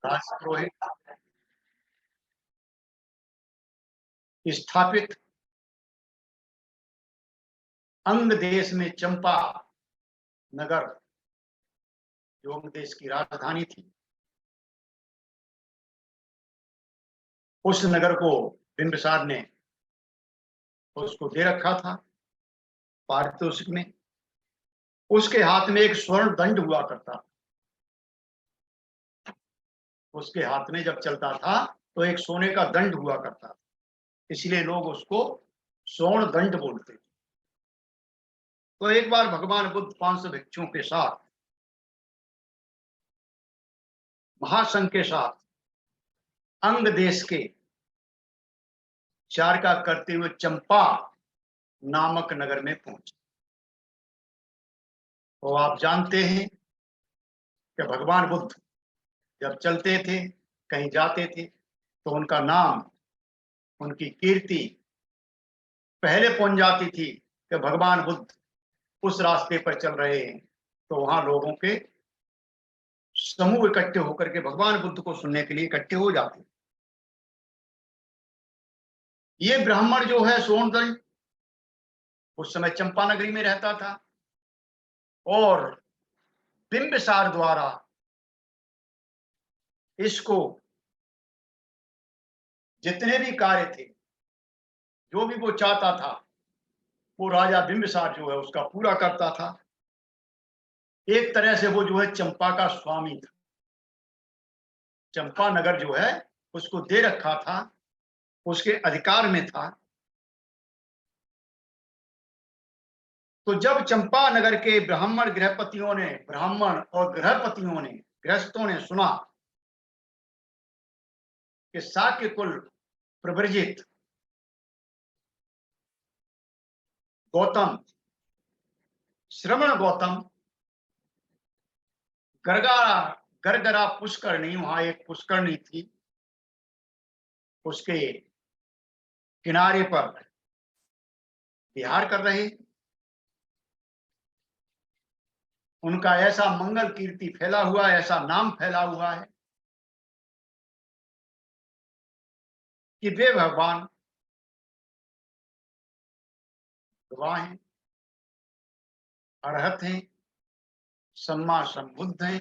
राजपुरोहित स्थापित अंग देश में चंपा नगर जो अंग देश की राजधानी थी, उस नगर को बिंबिसार ने उसको दे रखा था पारितोषिक में। उसके हाथ में एक स्वर्ण दंड हुआ करता था। उसके हाथ में जब चलता था तो एक सोने का दंड हुआ करता था, इसलिए लोग उसको स्वर्ण दंड बोलते थे। तो एक बार भगवान बुद्ध 500 भिक्षुओं के साथ, महासंघ के साथ अंग देश के चार का करते हुए चंपा नामक नगर में पहुंचे। तो आप जानते हैं कि भगवान बुद्ध जब चलते थे, कहीं जाते थे, तो उनका नाम, उनकी कीर्ति पहले पहुंच जाती थी कि भगवान बुद्ध उस रास्ते पर चल रहे हैं। तो वहां लोगों के समूह इकट्ठे होकर के भगवान बुद्ध को सुनने के लिए इकट्ठे हो जाते। ये ब्राह्मण जो है सोनदंड, उस समय चंपा नगरी में रहता था और बिंबिसार द्वारा इसको जितने भी कार्य थे, जो भी वो चाहता था, वो राजा बिंबिसार जो है उसका पूरा करता था। एक तरह से वो जो है चंपा का स्वामी था। चंपा नगर जो है उसको दे रखा था, उसके अधिकार में था। तो जब चंपा नगर के ब्राह्मण और गृहपतियों ने, गृहस्थों ने सुना कि शाक्य कुल प्रव्रजित गौतम, श्रवण गौतम गरगरा पुष्करणी, वहां एक पुष्करणी थी, उसके किनारे पर विहार कर रहे, उनका ऐसा मंगल कीर्ति फैला हुआ है, ऐसा नाम फैला हुआ है कि वे भगवान गवाह हैं, अरहत हैं, सम्मा संबुद्ध हैं,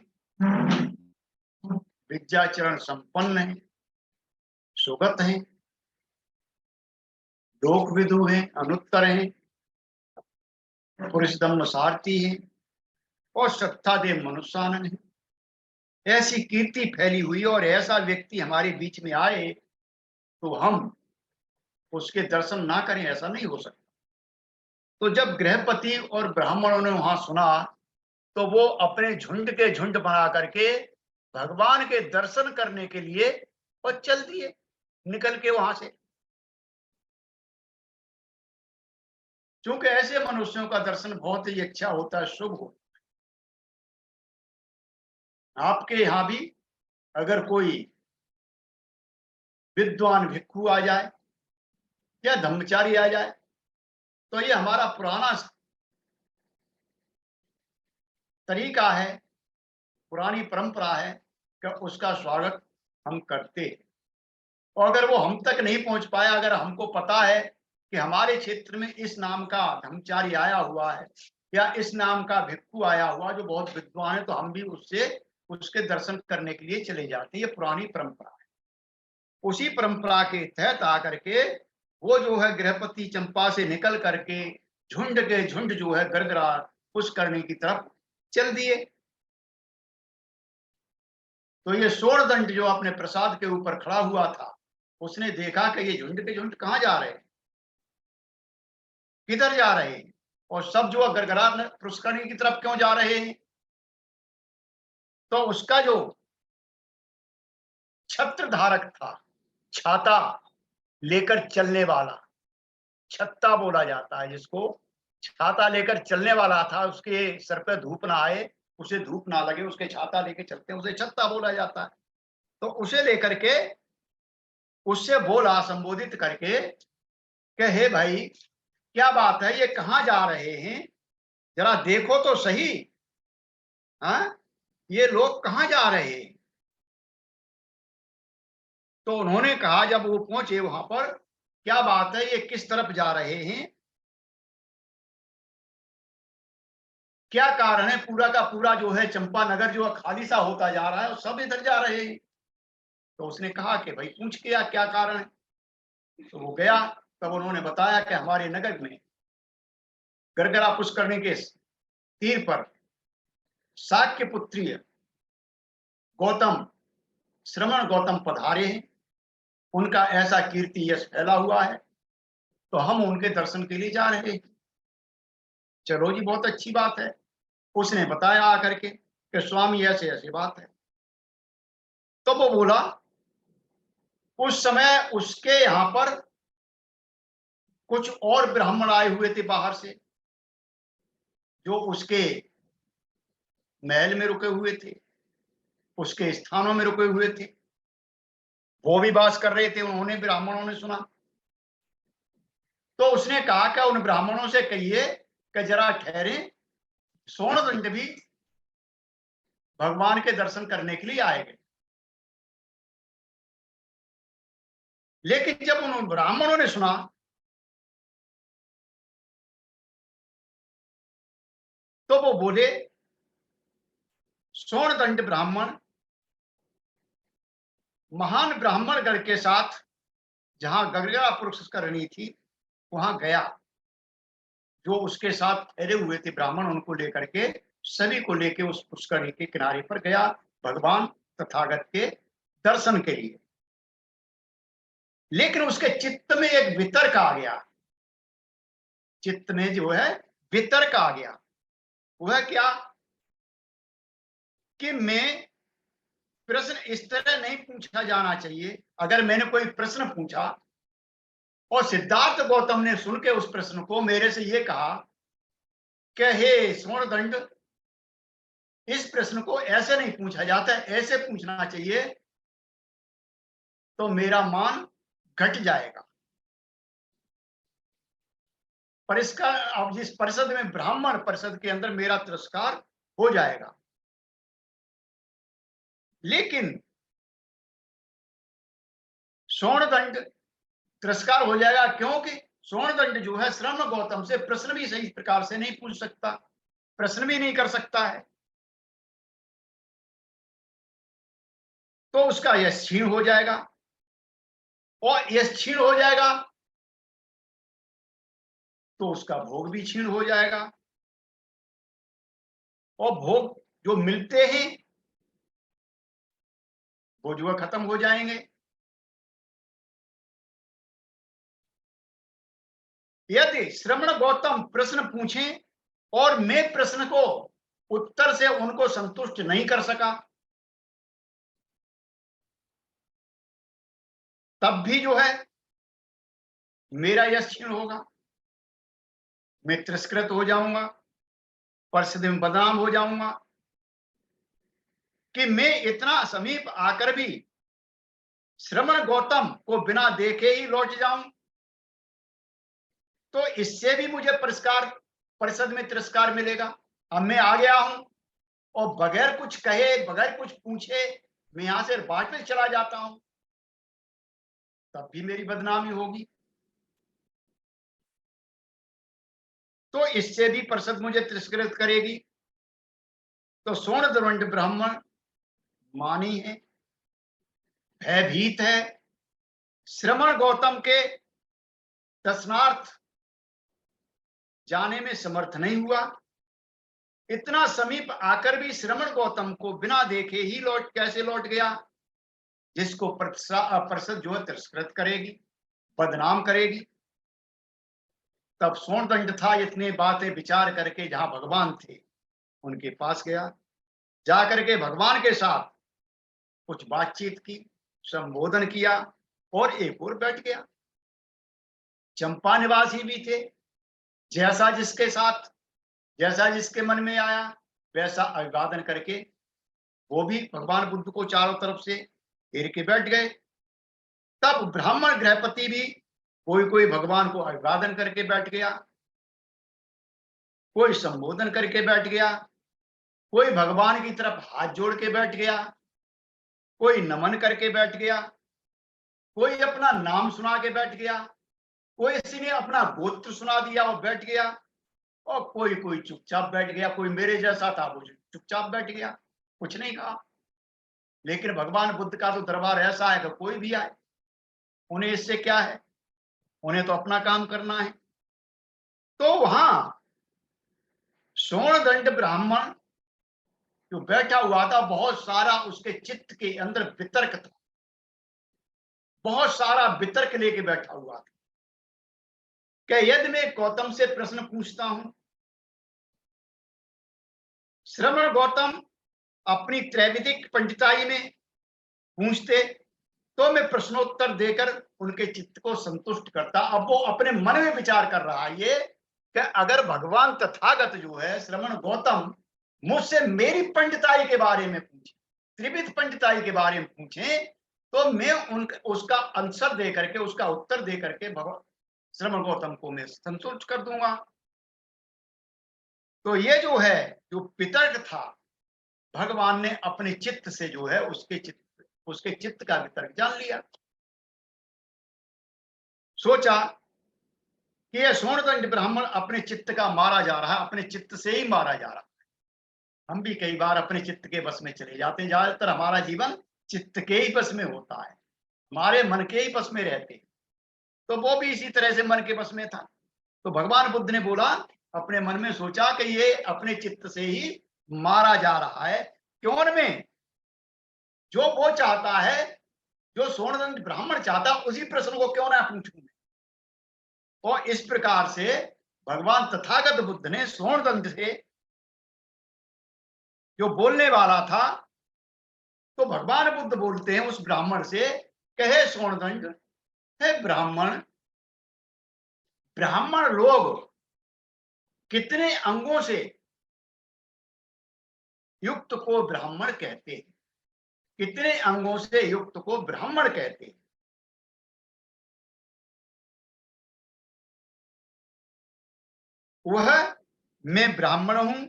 विद्याचरण संपन्न हैं, सुगत हैं, लोक विदु हैं, अनुत्तर हैं, पुरुषदम्म सारथी हैं और श्रद्धा देव मनुष्यानन है। ऐसी कीर्ति फैली हुई और ऐसा व्यक्ति हमारे बीच में आए तो हम उसके दर्शन ना करें, ऐसा नहीं हो सकता। तो जब गृहपति और ब्राह्मणों ने वहां सुना तो वो अपने झुंड के झुंड बना करके भगवान के दर्शन करने के लिए और चल दिए निकल के वहां से। क्योंकि ऐसे मनुष्यों का दर्शन बहुत ही अच्छा होता है, शुभ होता है। आपके यहां भी अगर कोई विद्वान भिक्षु आ जाए या धर्मचारी आ जाए तो ये हमारा पुराना तरीका है, पुरानी परंपरा है कि उसका स्वागत हम करते हैं। और अगर वो हम तक नहीं पहुंच पाया, अगर हमको पता है कि हमारे क्षेत्र में इस नाम का धर्मचारी आया हुआ है या इस नाम का भिक्षु आया हुआ जो बहुत विद्वान है, तो हम भी उससे उसके दर्शन करने के लिए चले जाते हैं। ये पुरानी परंपरा है। उसी परंपरा के तहत आकर के वो जो है गृहपति चंपा से निकल करके झुंड के झुंड जो है गरगरा पुष्करणी की तरफ चल दिए। तो ये सोरदंड जो अपने प्रसाद के ऊपर खड़ा हुआ था, उसने देखा कि ये झुंड के झुंड कहां जा रहे हैं, किधर जा रहे हैं, और सब जो गरगरा पुष्करणी की तरफ क्यों जा रहे हैं। तो उसका जो छत्र धारक था, छाता लेकर चलने वाला, छत्ता बोला जाता है जिसको, छाता लेकर चलने वाला था, उसके सर पे धूप ना आए, उसे धूप ना लगे, उसके छाता लेके चलते हैं, उसे छत्ता बोला जाता है। तो उसे लेकर के उससे बोला संबोधित करके कि हे भाई, क्या बात है, ये कहां जा रहे हैं, जरा देखो तो सही। हाँ, ये लोग कहां जा रहे हैं। तो उन्होंने कहा, जब वो पहुंचे वहां पर, क्या बात है, ये किस तरफ जा रहे हैं, क्या कारण है, पूरा का पूरा जो है चंपानगर जो है खाली सा होता जा रहा है और सब इधर जा रहे हैं। तो उसने कहा कि भाई पूछ के क्या कारण है। तो वो गया, तब उन्होंने बताया कि हमारे नगर में गरगरा पुष्करणी के तीर पर शाक्य पुत्रीय गौतम, श्रमण गौतम पधारे हैं, उनका ऐसा कीर्ति यश फैला हुआ है, तो हम उनके दर्शन के लिए जा रहे हैं। चलो जी, बहुत अच्छी बात है। उसने बताया आकर के कि स्वामी ऐसे ऐसी बात है। तो वो बोला, उस समय उसके यहां पर कुछ और ब्राह्मण आए हुए थे बाहर से, जो उसके महल में रुके हुए थे, उसके स्थानों में रुके हुए थे, वो भी वास कर रहे थे। उन्होंने, ब्राह्मणों ने सुना, तो उसने कहा कि उन ब्राह्मणों से कहिए कि जरा ठहरे, सोनदंड भी भगवान के दर्शन करने के लिए आएंगे। लेकिन जब उन ब्राह्मणों ने सुना, तो वो बोले, सोनदंड ब्राह्मण महान ब्राह्मण गण के साथ जहां गरगरा पुष्करणी थी वहां गया, जो उसके साथ ठहरे हुए थे ब्राह्मण, उनको लेकर के, सभी को लेके उस पुष्करणी के किनारे पर गया भगवान तथागत के दर्शन के लिए। लेकिन उसके चित्त में एक वितर्क आ गया, चित्त में जो है वितर्क आ गया। वह क्या, कि मैं, प्रश्न इस तरह नहीं पूछा जाना चाहिए। अगर मैंने कोई प्रश्न पूछा और सिद्धार्थ गौतम ने सुन के उस प्रश्न को मेरे से ये कहा कि हे स्वर्णदंड, इस प्रश्न को ऐसे नहीं पूछा जाता, ऐसे पूछना चाहिए, तो मेरा मान घट जाएगा। पर इसका, अब जिस परिषद में, ब्राह्मण परिषद के अंदर मेरा तिरस्कार हो जाएगा। लेकिन स्वर्णदंड तिरस्कार हो जाएगा, क्योंकि स्वर्णदंड जो है श्रम गौतम से प्रश्न भी सही प्रकार से नहीं पूछ सकता, प्रश्न भी नहीं कर सकता है, तो उसका यश क्षीण हो जाएगा। और यश क्षीण हो जाएगा तो उसका भोग भी क्षीण हो जाएगा, और भोग जो मिलते हैं वो जो है खत्म हो जाएंगे। यदि श्रमण गौतम प्रश्न पूछें और मैं प्रश्न को उत्तर से उनको संतुष्ट नहीं कर सका, तब भी जो है मेरा यश क्षीण होगा, मैं तिरस्कृत हो जाऊंगा, परिषद में बदनाम हो जाऊंगा, कि मैं इतना समीप आकर भी श्रमण गौतम को बिना देखे ही लौट जाऊं, तो इससे भी मुझे पुरस्कार, परिषद में तिरस्कार मिलेगा। अब मैं आ गया हूं और बगैर कुछ कहे, बगैर कुछ पूछे मैं यहां से वापस चला जाता हूं, तब भी मेरी बदनामी होगी। तो इससे भी परिषद मुझे तिरस्कृत करेगी। तो सोनदंड ब्राह्मण मानी है, भयभीत है, श्रमण गौतम के दर्शनार्थ जाने में समर्थ नहीं हुआ। इतना समीप आकर भी श्रमण गौतम को बिना देखे ही कैसे लौट गया, जिसको परिषद जो है तिरस्कृत करेगी, बदनाम करेगी। तब सोनदंड था, इतने बातें विचार करके जहां भगवान थे उनके पास गया, जाकर के भगवान के साथ कुछ बातचीत की, संबोधन किया और एक और बैठ गया। चंपा निवासी भी थे, जैसा जिसके साथ, जैसा जिसके मन में आया वैसा अभिवादन करके वो भी भगवान बुद्ध को चारों तरफ से घेर के बैठ गए। तब ब्राह्मण गृहपति भी कोई कोई भगवान को अभिवादन करके बैठ गया, कोई संबोधन करके बैठ गया, कोई भगवान की तरफ हाथ जोड़ के बैठ गया, कोई नमन करके बैठ गया। कोई अपना नाम सुना के बैठ गया, कोई किसी ने अपना गोत्र सुना दिया और बैठ गया, और कोई कोई चुपचाप बैठ गया। कोई मेरे जैसा था, वो चुपचाप बैठ गया, कुछ नहीं कहा। लेकिन भगवान बुद्ध का तो दरबार ऐसा है कि कोई भी आए, उन्हें इससे क्या है, उन्हें तो अपना काम करना है। तो वहां सोणदंड ब्राह्मण जो बैठा हुआ था, बहुत सारा उसके चित्त के अंदर वितर्क था, बहुत सारा वितर्क लेके बैठा हुआ था कि यदि मैं गौतम से प्रश्न पूछता हूं, श्रवण गौतम अपनी त्रैविधिक पंडिताई में पूछते, तो मैं प्रश्नोत्तर देकर उनके चित्त को संतुष्ट करता। अब वो अपने मन में विचार कर रहा है ये कि अगर भगवान तथागत जो है श्रवण गौतम मुझसे मेरी पंडिताई के बारे में पूछे, त्रिविध पंडिताई के बारे में पूछे, तो मैं उसका आंसर दे करके, उसका उत्तर दे करके भगवान श्रवण गौतम को मैं संतुष्ट कर दूंगा। तो ये जो है, जो वितर्क था, भगवान ने अपने चित्त से जो है उसके चित्त का वितर्क जान लिया। सोचा कि यह सोणदंड ब्राह्मण अपने चित्त का मारा जा रहा है, अपने चित्त से ही मारा जा रहा है। हम भी कई बार अपने चित्त के बस में चले जाते हैं, ज्यादातर हमारा जीवन चित्त के ही बस में होता है, हमारे मन के ही बस में रहते हैं। तो वो भी इसी तरह से मन के बस में था। तो भगवान बुद्ध ने बोला, अपने मन में सोचा कि ये अपने चित्त से ही मारा जा रहा है, क्यों में जो वो चाहता है, जो सोणदंड ब्राह्मण चाहता, उसी प्रश्न को क्यों ना पूछूं। और इस प्रकार से भगवान तथागत बुद्ध ने सोणदंड से जो बोलने वाला था, तो भगवान बुद्ध बोलते हैं उस ब्राह्मण से, कहे सोणदंड, है ब्राह्मण, ब्राह्मण लोग कितने अंगों से युक्त को ब्राह्मण कहते हैं, कितने अंगों से युक्त को ब्राह्मण कहते हैं। वह मैं ब्राह्मण हूं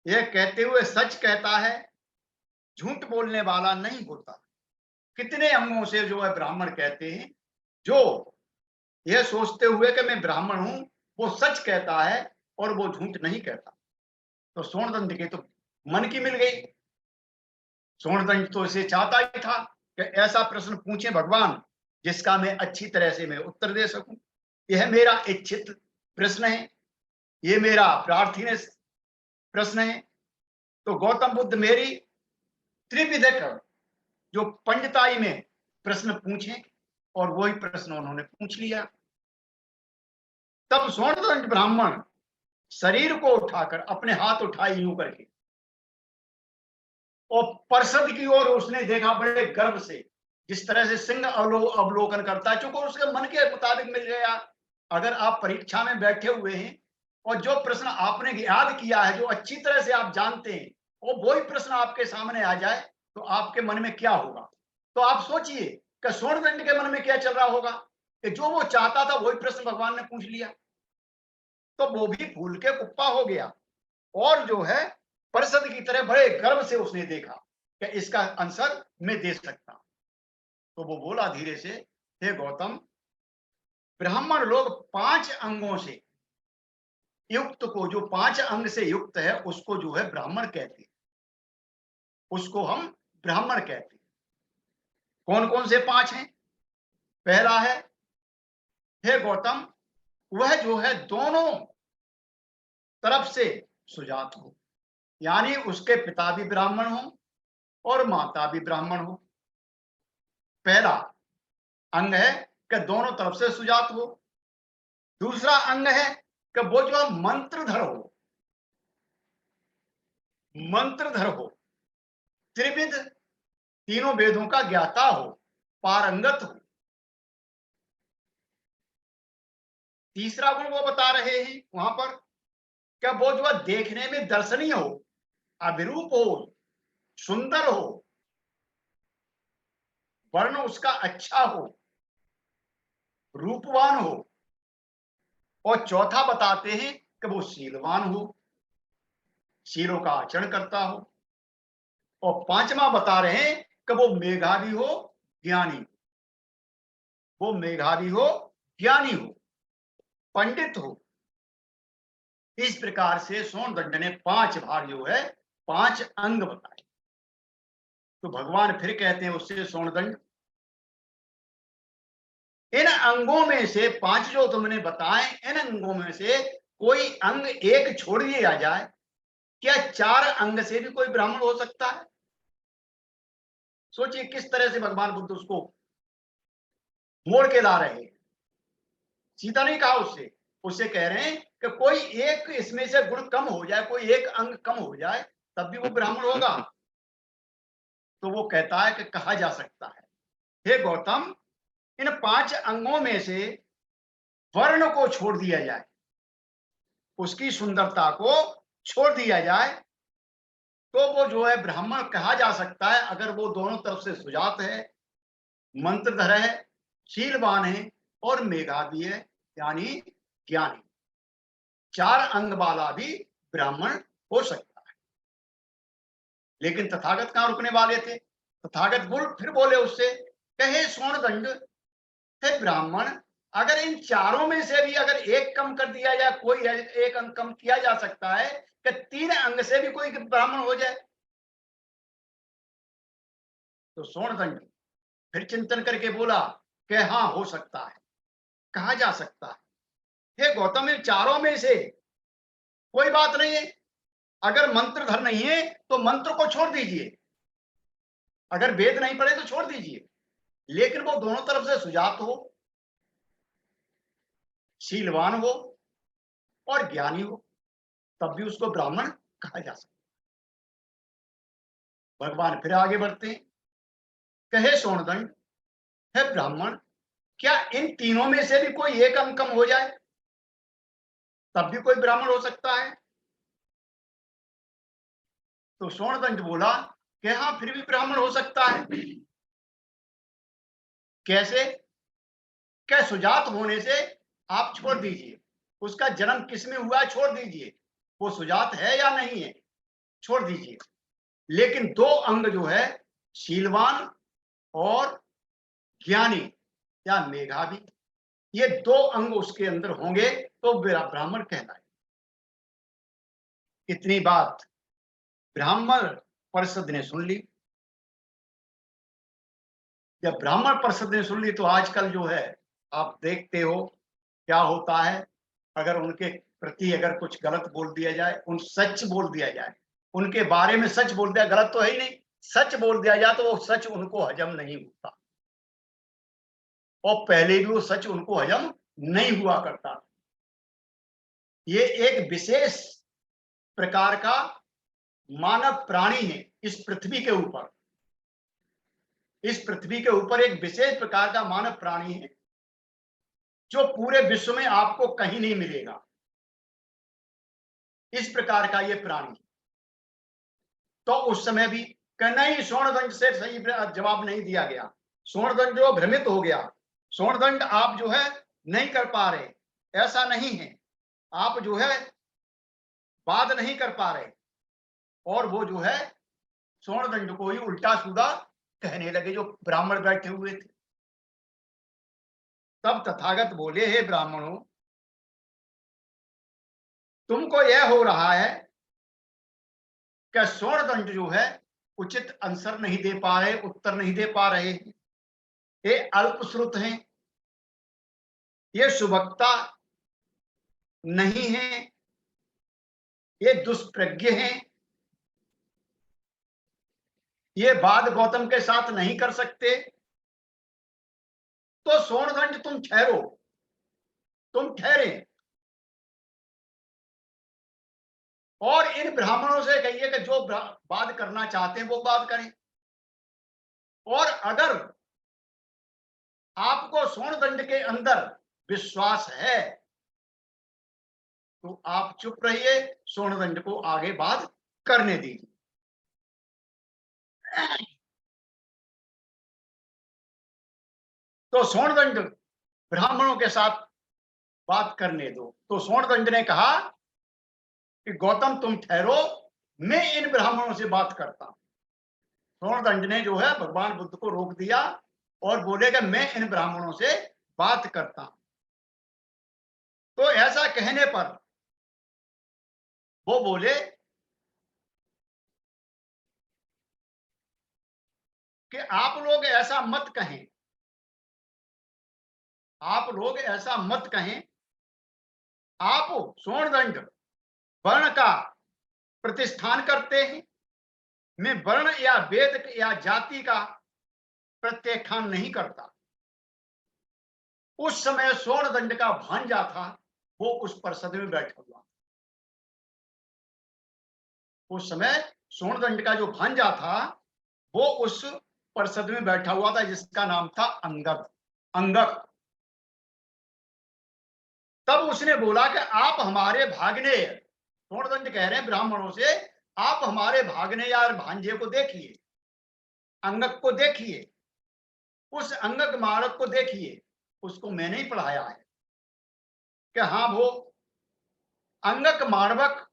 यह कहते हुए सच कहता है, झूठ बोलने वाला नहीं बोलता। कितने अंगों से जो है ब्राह्मण कहते हैं, जो यह सोचते हुए कि मैं ब्राह्मण हूं, वो सच कहता है और वो झूठ नहीं कहता। तो सोणदंड के तो मन की मिल गई। सोणदंड तो इसे चाहता ही था कि ऐसा प्रश्न पूछे भगवान जिसका मैं अच्छी तरह से मैं उत्तर दे सकूं। यह मेरा इच्छित प्रश्न है, ये मेरा प्रार्थनीय प्रश्न है। तो गौतम बुद्ध मेरी त्रिविधिक जो पंडिताई में प्रश्न पूछे, और वही प्रश्न उन्होंने पूछ लिया। तब सोणदंड ब्राह्मण शरीर को उठाकर, अपने हाथ उठाए यूं करके, और पर्षद की ओर उसने देखा बड़े गर्व से, जिस तरह से सिंह अवलोकन करता है, चूंकि उसके मन के मुताबिक मिल गया। अगर आप परीक्षा में बैठे हुए हैं और जो प्रश्न आपने याद किया है, जो अच्छी तरह से आप जानते हैं, वो वही प्रश्न आपके सामने आ जाए, तो आपके मन में क्या होगा। तो आप सोचिए कि सोणदंड के मन में क्या चल रहा होगा, कि जो वो चाहता था वही प्रश्न भगवान ने पूछ लिया। तो वो भी फूल के कुप्पा हो गया, और जो है परिषद की तरह बड़े गर्व से उसने देखा कि इसका आंसर मैं दे सकता। तो वो बोला धीरे से, हे गौतम, ब्राह्मण लोग 5 अंगों से युक्त को, जो 5 अंग से युक्त है, उसको जो है ब्राह्मण कहते हैं, उसको हम ब्राह्मण कहते हैं। कौन कौन से 5 हैं? पहला है, हे गौतम, वह जो है दोनों तरफ से सुजात हो, यानी उसके पिता भी ब्राह्मण हो और माता भी ब्राह्मण हो। पहला अंग है कि दोनों तरफ से सुजात हो। दूसरा अंग है कि वो जो मंत्रधर हो, मंत्रधर हो, त्रिविध, तीनों वेदों का ज्ञाता हो, पारंगत हो। तीसरा गुण वो बता रहे हैं वहां पर, क्या वो जो देखने में दर्शनीय हो, अभिरूप हो, सुंदर हो, वर्ण उसका अच्छा हो, रूपवान हो। और चौथा बताते हैं कि वो शीलवान हो, शीलों का आचरण करता हो। और पांचवा बता रहे हैं कि वो मेधावी हो, ज्ञानी। वो मेधावी हो, ज्ञानी हो, पंडित हो। इस प्रकार से सोनदंड ने 5 भाग जो है, 5 अंग बताए। तो भगवान फिर कहते हैं उससे, सोनदंड इन अंगों में से 5 जो तुमने बताए, इन अंगों में से कोई अंग एक छोड़ दिया जाए, क्या 4 अंग से भी कोई ब्राह्मण हो सकता है? सोचिए किस तरह से भगवान बुद्ध उसको मोड़ के ला रहे हैं। सीधा नहीं कहा उससे, उससे कह रहे हैं कि कोई एक इसमें से गुण कम हो जाए, कोई एक अंग कम हो जाए, तब भी वो ब्राह्मण होगा। तो वो कहता है कि कहा जा सकता है, हे गौतम, इन 5 अंगों में से वर्ण को छोड़ दिया जाए, उसकी सुंदरता को छोड़ दिया जाए, तो वो जो है ब्राह्मण कहा जा सकता है, अगर वो दोनों तरफ से सुजात है, मंत्रधर है, शीलवान है और मेधावी है, यानी ज्ञानी। 4 अंग वाला भी ब्राह्मण हो सकता है। लेकिन तथागत कहां रुकने वाले थे? तथागत फिर बोले उससे, कहे सोनदंड, हे ब्राह्मण, अगर इन चारों में से भी अगर एक कम कर दिया जाए, कोई एक अंग कम किया जा सकता है कि 3 अंग से भी कोई ब्राह्मण हो जाए? तो सोनदंड फिर चिंतन करके बोला कि हाँ, हो सकता है, कहा जा सकता है। हे गौतम, इन चारों में से कोई बात नहीं है, अगर मंत्रधर नहीं है तो मंत्र को छोड़ दीजिए, अगर वेद नहीं पढ़े तो छोड़ दीजिए, लेकिन वो दोनों तरफ से सुजात हो, शीलवान हो और ज्ञानी हो, तब भी उसको ब्राह्मण कहा जा सकता है। भगवान फिर आगे बढ़ते हैं, कहे सोनदंड, है ब्राह्मण, क्या इन तीनों में से भी कोई एक अंग कम हो जाए, तब भी कोई ब्राह्मण हो सकता है? तो सोनदंड बोला कि हाँ, फिर भी ब्राह्मण हो सकता है। कैसे? क्या सुजात होने से आप छोड़ दीजिए, उसका जन्म किस में हुआ छोड़ दीजिए, वो सुजात है या नहीं है छोड़ दीजिए, लेकिन 2 अंग जो है, शीलवान और ज्ञानी या मेधावी, ये 2 अंग उसके अंदर होंगे तो ब्राह्मण कहलाए। इतनी बात ब्राह्मण परिषद ने सुन ली। जब ब्राह्मण परिषद ने सुन ली तो आजकल जो है, आप देखते हो क्या होता है, अगर उनके प्रति अगर कुछ गलत बोल दिया जाए, सच बोल दिया जाए, उनके बारे में सच बोल दिया, गलत तो है ही नहीं, सच बोल दिया जाए, तो वो सच उनको हजम नहीं होता, और पहले भी वो सच उनको हजम नहीं हुआ करता। ये एक विशेष प्रकार का मानव प्राणी है इस पृथ्वी के ऊपर। इस पृथ्वी के ऊपर एक विशेष प्रकार का मानव प्राणी है, जो पूरे विश्व में आपको कहीं नहीं मिलेगा। इस प्रकार का ये प्राणी। तो उस समय भी नहीं, सोनदंड से सही जवाब नहीं दिया गया, सोनदंड जो भ्रमित हो गया, सोनदंड आप जो है नहीं कर पा रहे, ऐसा नहीं है, आप जो है बात नहीं कर पा रहे, और वो जो है सोनदंड को ही उल्टा सीधा कहने लगे जो ब्राह्मण बैठे हुए थे। तब तथागत बोले, हे ब्राह्मणों, तुमको यह हो रहा है कि सोनदंड जो है उचित आंसर नहीं दे पा रहे, उत्तर नहीं दे पा रहे, ये अल्पश्रुत हैं, ये सुबक्ता नहीं है, ये दुष्प्रज्ञ हैं, ये वाद गौतम के साथ नहीं कर सकते। तो सोनदंड तुम ठहरो, तुम ठहरे, और इन ब्राह्मणों से कहिए कि जो वाद करना चाहते हैं वो बात करें, और अगर आपको सोनदंड के अंदर विश्वास है तो आप चुप रहिए, सोनदंड को आगे बात करने दीजिए। तो सोनदंड ब्राह्मणों के साथ बात करने दो। तो सोनदंड ने कहा कि गौतम तुम ठहरो, मैं इन ब्राह्मणों से बात करता हूं। सोनदंड ने जो है भगवान बुद्ध को रोक दिया और बोले कि मैं इन ब्राह्मणों से बात करता हूं। तो ऐसा कहने पर वो बोले कि आप लोग ऐसा मत कहें, आप लोग ऐसा मत कहें। आप स्वर्णदंड वर्ण का प्रतिष्ठान करते हैं, मैं वर्ण या वेद या जाति का प्रत्याख्यान नहीं करता। उस समय स्वर्णदंड का भांजा था, वो उस परिषद में बैठा हुआ। उस समय स्वर्णदंड का जो भांजा था वो उस परिषद में बैठा हुआ था, जिसका नाम था अंगद, अंगद। तब उसने बोला कि आप हमारे भागने, स्वर्णदंड कह रहे हैं ब्राह्मणों से, आप हमारे भागने यार भांजे को देखिए, अंगद को देखिए, उस अंगद मारक को देखिए, उसको मैंने ही पढ़ाया है। कि हाँ वो अंगक मानवक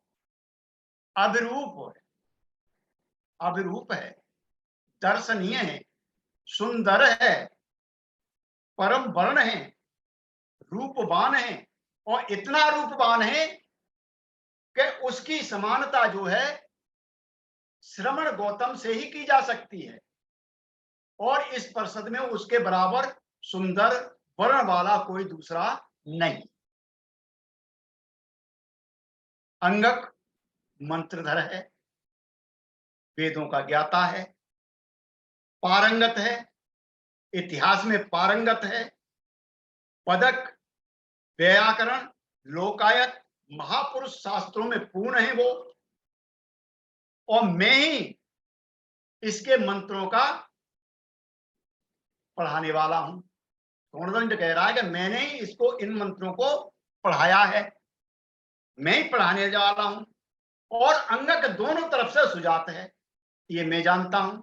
अभिरूप है, अभिरूप है, दर्शनीय है, सुंदर है, परम वर्ण है, रूपवान है, और इतना रूपवान है कि उसकी समानता जो है श्रवण गौतम से ही की जा सकती है, और इस परिषद में उसके बराबर सुंदर वर्ण वाला कोई दूसरा नहीं। अंगक मंत्रधर है, वेदों का ज्ञाता है, पारंगत है, इतिहास में पारंगत है, पदक, व्याकरण, लोकायत, महापुरुष शास्त्रों में पूर्ण है वो, और मैं ही इसके मंत्रों का पढ़ाने वाला हूं। स्वर्णदंड कह रहा है कि मैंने ही इसको इन मंत्रों को पढ़ाया है, मैं ही पढ़ाने वाला हूं, और अंगक दोनों तरफ से सुजात है, ये मैं जानता हूं,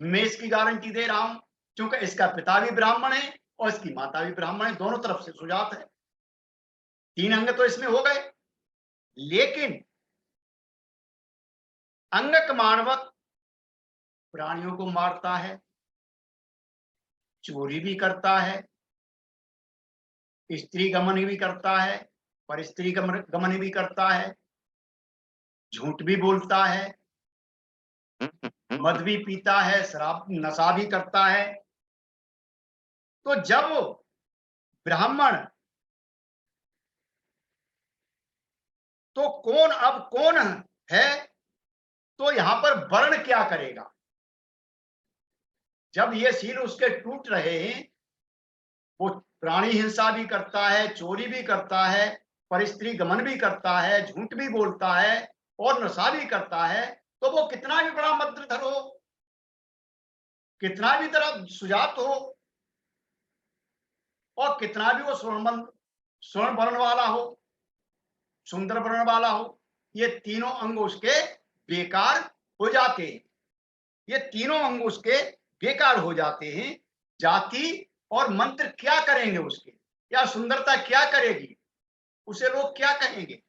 मैं इसकी गारंटी दे रहा हूं, क्योंकि इसका पिता भी ब्राह्मण है और इसकी माता भी ब्राह्मण है, दोनों तरफ से सुजात है। 3 अंग तो इसमें हो गए। लेकिन अंगक मानवक प्राणियों को मारता है, चोरी भी करता है, स्त्री गमन भी करता है, पर स्त्री गमन भी करता है, झूठ भी बोलता है, मद भी पीता है, शराब नशा भी करता है। तो जब ब्राह्मण, तो कौन अब कौन है, तो यहां पर वर्ण क्या करेगा? जब ये सील उसके टूट रहे हैं, वो प्राणी हिंसा भी करता है, चोरी भी करता है, पर स्त्री गमन भी करता है, झूठ भी बोलता है, और नशा भी करता है, तो वो कितना भी बड़ा मंत्रधर हो, कितना भी तरह सुजात हो, और कितना भी वो स्वर्ण वर्ण वाला हो, सुंदर वर्ण वाला हो, ये तीनों अंग उसके बेकार हो जाते हैं। ये तीनों अंग उसके बेकार हो जाते हैं। जाति और मंत्र क्या करेंगे उसके, या सुंदरता क्या करेगी, उसे लोग क्या कहेंगे?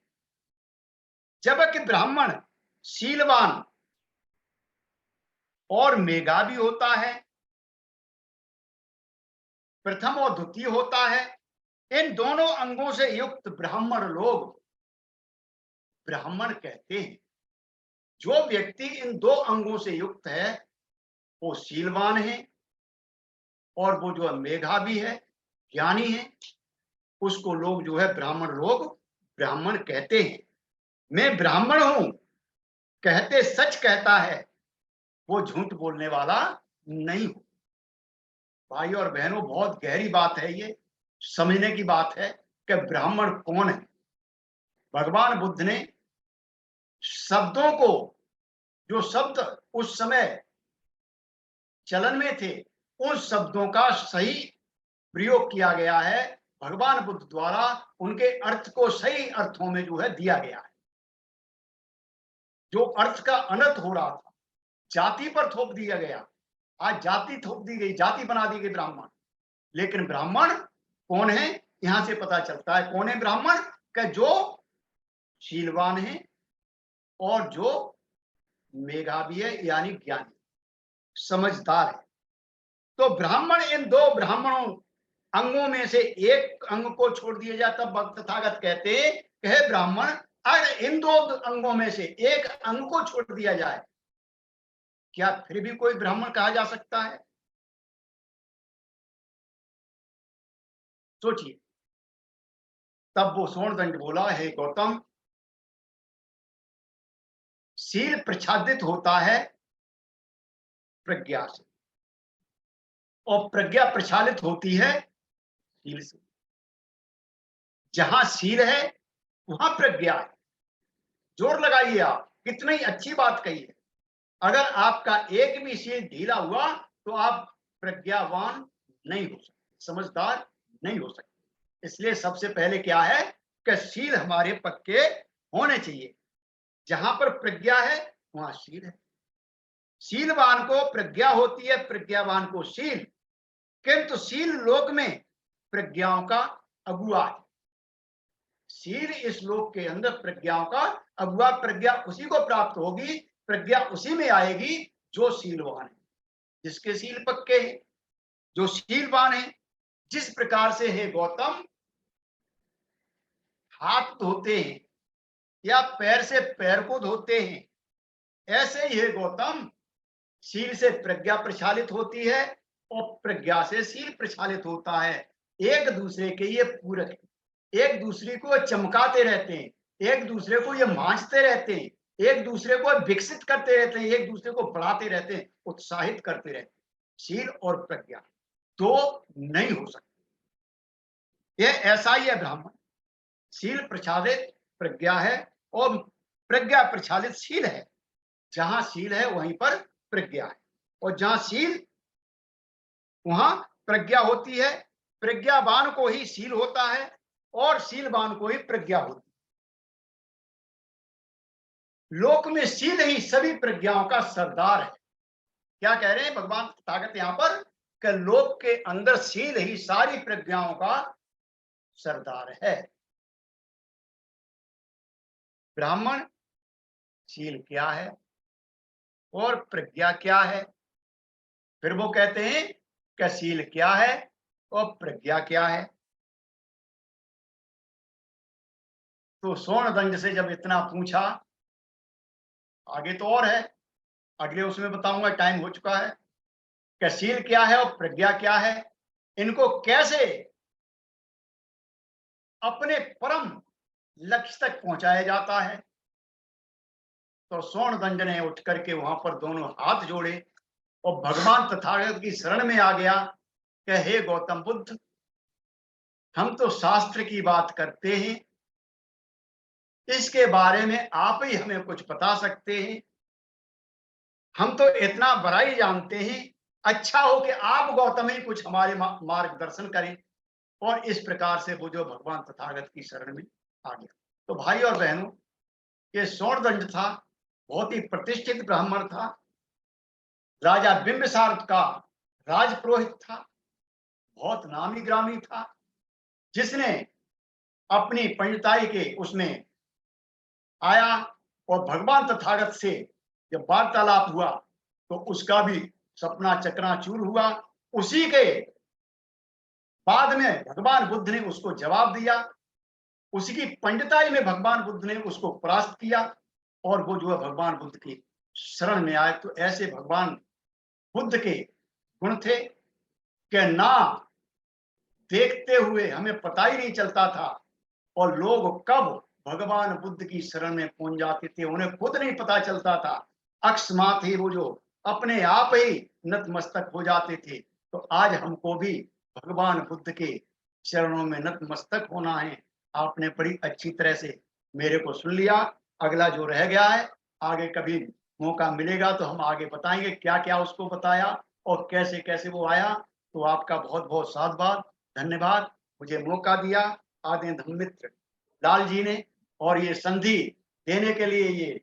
जबकि ब्राह्मण शीलवान और मेधावी होता है, प्रथम और द्वितीय होता है, इन दोनों अंगों से युक्त ब्राह्मण लोग ब्राह्मण कहते हैं। जो व्यक्ति इन 2 अंगों से युक्त है वो शीलवान है, और वो जो मेधावी है, ज्ञानी है, उसको लोग जो है ब्राह्मण लोग ब्राह्मण कहते हैं। मैं ब्राह्मण हूं कहते सच कहता है, वो झूठ बोलने वाला नहीं हो। भाई और बहनों, बहुत गहरी बात है, ये समझने की बात है कि ब्राह्मण कौन है। भगवान बुद्ध ने शब्दों को, जो शब्द उस समय चलन में थे, उन शब्दों का सही प्रयोग किया गया है। भगवान बुद्ध द्वारा उनके अर्थ को सही अर्थों में जो है दिया गया है। जो अर्थ का अनर्थ हो रहा था, जाति पर थोप दिया गया, आज जाति थोप दी गई, जाति बना दी गई ब्राह्मण। लेकिन ब्राह्मण कौन है, यहां से पता चलता है कौन है ब्राह्मण, कि जो शीलवान है और जो मेधावी है, यानी ज्ञानी, समझदार है। तो ब्राह्मण इन दो ब्राह्मणों अंगों में से एक अंग को छोड़ दिया जाए, तब भक्त तथागत कहते हैं कि हे ब्राह्मण, अगर इन दो अंगों में से एक अंग को छोड़ दिया जाए, क्या फिर भी कोई ब्राह्मण कहा जा सकता है? सोचिए। तब वो सोनदंड बोला, हे गौतम, शील प्रच्छादित होता है प्रज्ञा से, और प्रज्ञा प्रचालित होती है शील से। जहां शील है वहां प्रज्ञा है। जोर लगाइए, आप कितनी अच्छी बात कही है। अगर आपका एक भी शील ढीला हुआ तो आप प्रज्ञावान नहीं हो सकते, समझदार नहीं हो सकते। इसलिए सबसे पहले क्या है कि शील हमारे पक्के होने चाहिए। जहां पर प्रज्ञा है वहां शील है। शीलवान को प्रज्ञा होती है, प्रज्ञावान को शील। किंतु शील लोक में प्रज्ञाओं का अगुआ है। शील इस लोक के अंदर प्रज्ञाओं का अगुआ। प्रज्ञा उसी को प्राप्त होगी, प्रज्ञा उसी में आएगी जो शीलवान है, जिसके शील पक्के हैं, जो शीलवान है। जिस प्रकार से हे गौतम हाथ धोते हैं या पैर से पैर को धोते हैं, ऐसे ही हे गौतम शील से प्रज्ञा प्रचालित होती है और प्रज्ञा से शील प्रचालित होता है। एक दूसरे के ये पूरक है, एक दूसरे को चमकाते रहते हैं, एक दूसरे को ये मांझते रहते हैं, एक दूसरे को विकसित करते रहते हैं, एक दूसरे को बढ़ाते रहते हैं, उत्साहित करते रहते हैं। शील और प्रज्ञा दो नहीं हो सकते। ये ऐसा ही है ब्राह्मण। शील प्रचालित प्रज्ञा है और प्रज्ञा प्रचालित शील है। जहां शील है वहीं पर प्रज्ञा है, और जहां शील वहां प्रज्ञा होती है। प्रज्ञावान को ही शील होता है और शीलवान को ही प्रज्ञा होती है। लोक में शील ही सभी प्रज्ञाओं का सरदार है। क्या कह रहे हैं भगवान तथागत यहां पर कि लोक के अंदर शील ही सारी प्रज्ञाओं का सरदार है। ब्राह्मण शील क्या है और प्रज्ञा क्या है? फिर वो कहते हैं कि शील क्या है और प्रज्ञा क्या है। तो सोनदंड से जब इतना पूछा, आगे तो और है, अगले उसमें बताऊंगा, टाइम हो चुका है, कि शील क्या है और प्रज्ञा क्या है, इनको कैसे अपने परम लक्ष्य तक पहुंचाया जाता है। तो सोनदंड ने उठ करके वहां पर दोनों हाथ जोड़े और भगवान तथागत की शरण में आ गया कि हे गौतम बुद्ध, हम तो शास्त्र की बात करते हैं, इसके बारे में आप ही हमें कुछ बता सकते हैं। हम तो इतना बड़ा ही जानते हैं, अच्छा हो कि आप गौतम ही कुछ हमारे मार्गदर्शन करें। और इस प्रकार से वो जो भगवान तथागत की शरण में आ गया। तो भाई और बहनों, ये सोनदंड था, बहुत ही प्रतिष्ठित ब्राह्मण था, राजा बिंबिसार का राजपुरोहित था, बहुत नामी ग्रामी था, जिसने अपनी पंडिताई के उसमें आया और भगवान तथागत से जब वार्तालाप हुआ तो उसका भी सपना चकनाचूर हुआ। उसी के बाद में भगवान बुद्ध ने उसको जवाब दिया, उसकी पंडिताई में भगवान बुद्ध ने उसको परास्त किया और वो जो है भगवान बुद्ध की शरण में आए। तो ऐसे भगवान बुद्ध के गुण थे कि ना देखते हुए हमें पता ही नहीं चलता था और लोग कब भगवान बुद्ध की शरण में पहुंच जाते थे उन्हें खुद नहीं पता चलता था। अकस्मात ही वो जो अपने आप ही नतमस्तक हो जाते थे। तो आज हमको भी भगवान बुद्ध के चरणों में नतमस्तक होना है। आपने बड़ी अच्छी तरह से मेरे को सुन लिया। अगला जो रह गया है आगे कभी मौका मिलेगा तो हम आगे बताएंगे क्या क्या उसको बताया और कैसे कैसे वो आया। तो आपका बहुत बहुत साधुवाद, धन्यवाद, मुझे मौका दिया आदि धम्मित्र लाल जी ने, और ये संधि देने के लिए ये